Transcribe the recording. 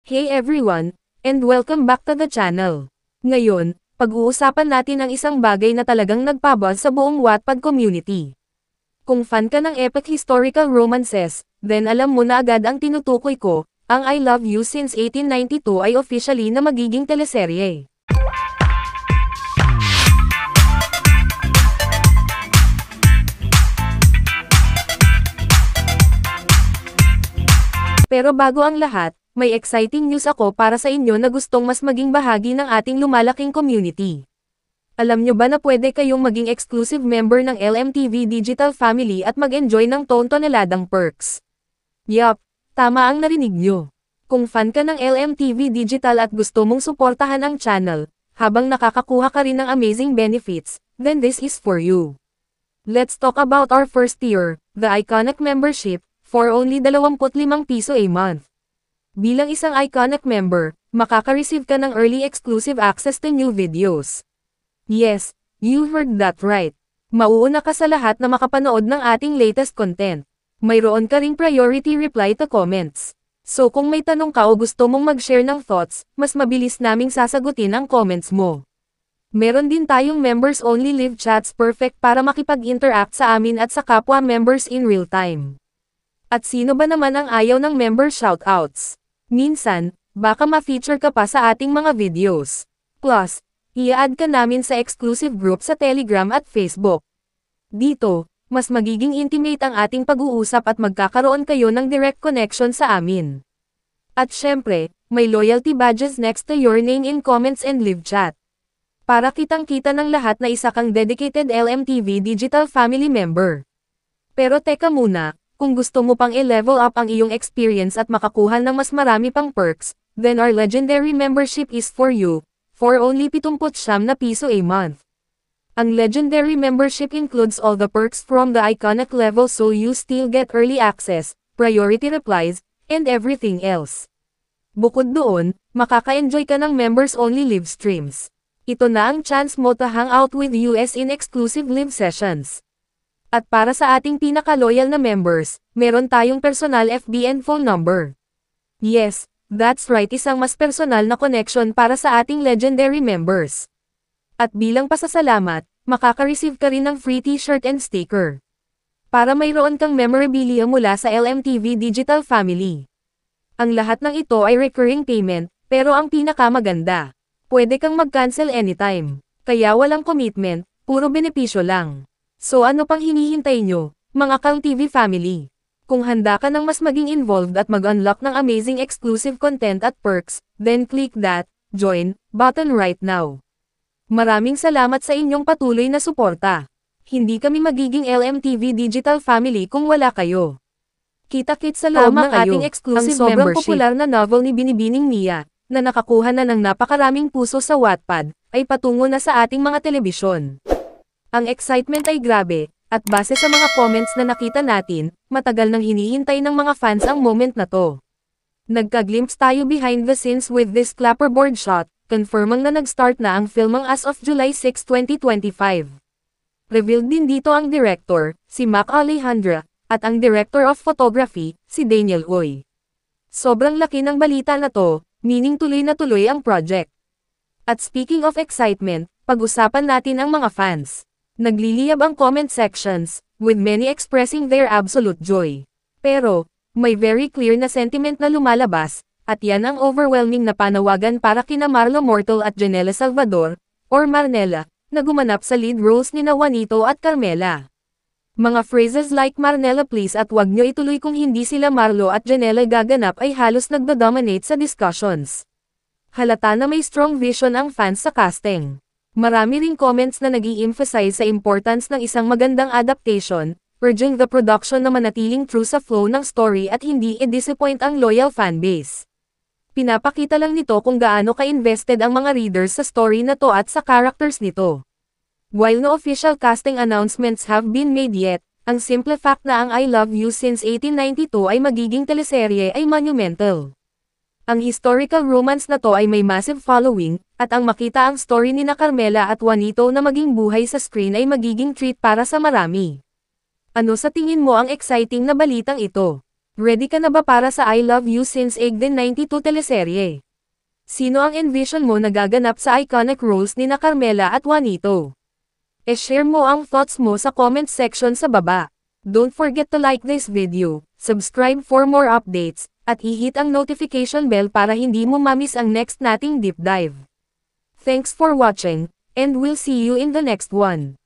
Hey everyone, and welcome back to the channel. Ngayon, pag-uusapan natin ang isang bagay na talagang nagpabuzz sa buong Wattpad community. Kung fan ka ng epic historical romances, then alam mo na agad ang tinutukoy ko, ang I Love You Since 1892 ay officially na magiging teleserye. Pero bago ang lahat, may exciting news ako para sa inyo na gustong mas maging bahagi ng ating lumalaking community. Alam nyo ba na pwede kayong maging exclusive member ng LMTV Digital Family at mag-enjoy ng toneladang perks? Yup, tama ang narinig nyo. Kung fan ka ng LMTV Digital at gusto mong suportahan ang channel, habang nakakakuha ka rin ng amazing benefits, then this is for you. Let's talk about our first tier, the Iconic Membership, for only 25 piso a month. Bilang isang Iconic member, makaka-receive ka ng early exclusive access to new videos. Yes, you heard that right. Mauuna ka sa lahat na makapanood ng ating latest content. Mayroon ka ring priority reply to comments. So kung may tanong ka o gusto mong mag-share ng thoughts, mas mabilis naming sasagutin ang comments mo. Meron din tayong members-only live chats perfect para makipag-interact sa amin at sa kapwa members in real time. At sino ba naman ang ayaw ng member shoutouts? Minsan, baka ma-feature ka pa sa ating mga videos. Plus, i-add ka namin sa exclusive group sa Telegram at Facebook. Dito, mas magiging intimate ang ating pag-uusap at magkakaroon kayo ng direct connection sa amin. At syempre, may loyalty badges next to your name in comments and live chat. Para kitang-kita ng lahat na isa kang dedicated LMTV Digital Family member. Pero teka muna, kung gusto mo pang i-level up ang iyong experience at makakuha ng mas marami pang perks, then our legendary membership is for you, for only 79 na piso a month. Ang legendary membership includes all the perks from the iconic level, so you still get early access, priority replies, and everything else. Bukod doon, makaka-enjoy ka ng members-only live streams. Ito na ang chance mo to hang out with us in exclusive live sessions. At para sa ating pinaka-loyal na members, meron tayong personal FB and phone number. Yes, that's right, isang mas personal na connection para sa ating legendary members. At bilang pasasalamat, makaka-receive ka rin ng free t-shirt and sticker. Para mayroon kang memorabilia mula sa LMTV Digital Family. Ang lahat ng ito ay recurring payment, pero ang pinakamaganda, pwede kang mag-cancel anytime. Kaya walang commitment, puro benepisyo lang. So ano pang hinihintay nyo, mga Kang TV family? Kung handa ka ng mas maging involved at mag-unlock ng amazing exclusive content at perks, then click that join button right now. Maraming salamat sa inyong patuloy na suporta. Hindi kami magiging LMTV Digital Family kung wala kayo. Kita-kits sa loob ng ating exclusive ang sobrang popular na novel ni Binibining Mia, na nakakuha na ng napakaraming puso sa Wattpad, ay patungo na sa ating mga telebisyon. Ang excitement ay grabe, at base sa mga comments na nakita natin, matagal nang hinihintay ng mga fans ang moment na to. Nagka-glimpse tayo behind the scenes with this clapperboard shot, confirming na nag-start na ang filming as of July 6, 2025. Revealed din dito ang director, si Mac Alejandra, at ang director of photography, si Daniel Uy. Sobrang laki ng balita na to, meaning tuloy na tuloy ang project. At speaking of excitement, pag-usapan natin ang mga fans. Nagliliyab ang comment sections, with many expressing their absolute joy. Pero, may very clear na sentiment na lumalabas, at yan ang overwhelming na panawagan para kina Marlo Mortal at Janela Salvador, or Marnella, na gumanap sa lead roles ni Juanito at Carmela. Mga phrases like Marnella please at wag nyo ituloy kung hindi sila Marlo at Janela gaganap ay halos nagdo-dominate sa discussions. Halata na may strong vision ang fans sa casting. Marami ring comments na nag-i-emphasize sa importance ng isang magandang adaptation, urging the production na manatiling true sa flow ng story at hindi i-disappoint ang loyal fanbase. Pinapakita lang nito kung gaano ka-invested ang mga readers sa story na to at sa characters nito. While no official casting announcements have been made yet, ang simple fact na ang I Love You Since 1892 ay magiging teleserye ay monumental. Ang historical romance na to ay may massive following, at ang makita ang story ni Carmela at Juanito na maging buhay sa screen ay magiging treat para sa marami. Ano sa tingin mo ang exciting na balitang ito? Ready ka na ba para sa I Love You Since Egg 92 teleserye? Sino ang envision mo na gaganap sa iconic roles ni na Carmela at Juanito? E-share mo ang thoughts mo sa comment section sa baba. Don't forget to like this video, subscribe for more updates, at i-hit ang notification bell para hindi mo mamiss ang next nating deep dive. Thanks for watching, and we'll see you in the next one.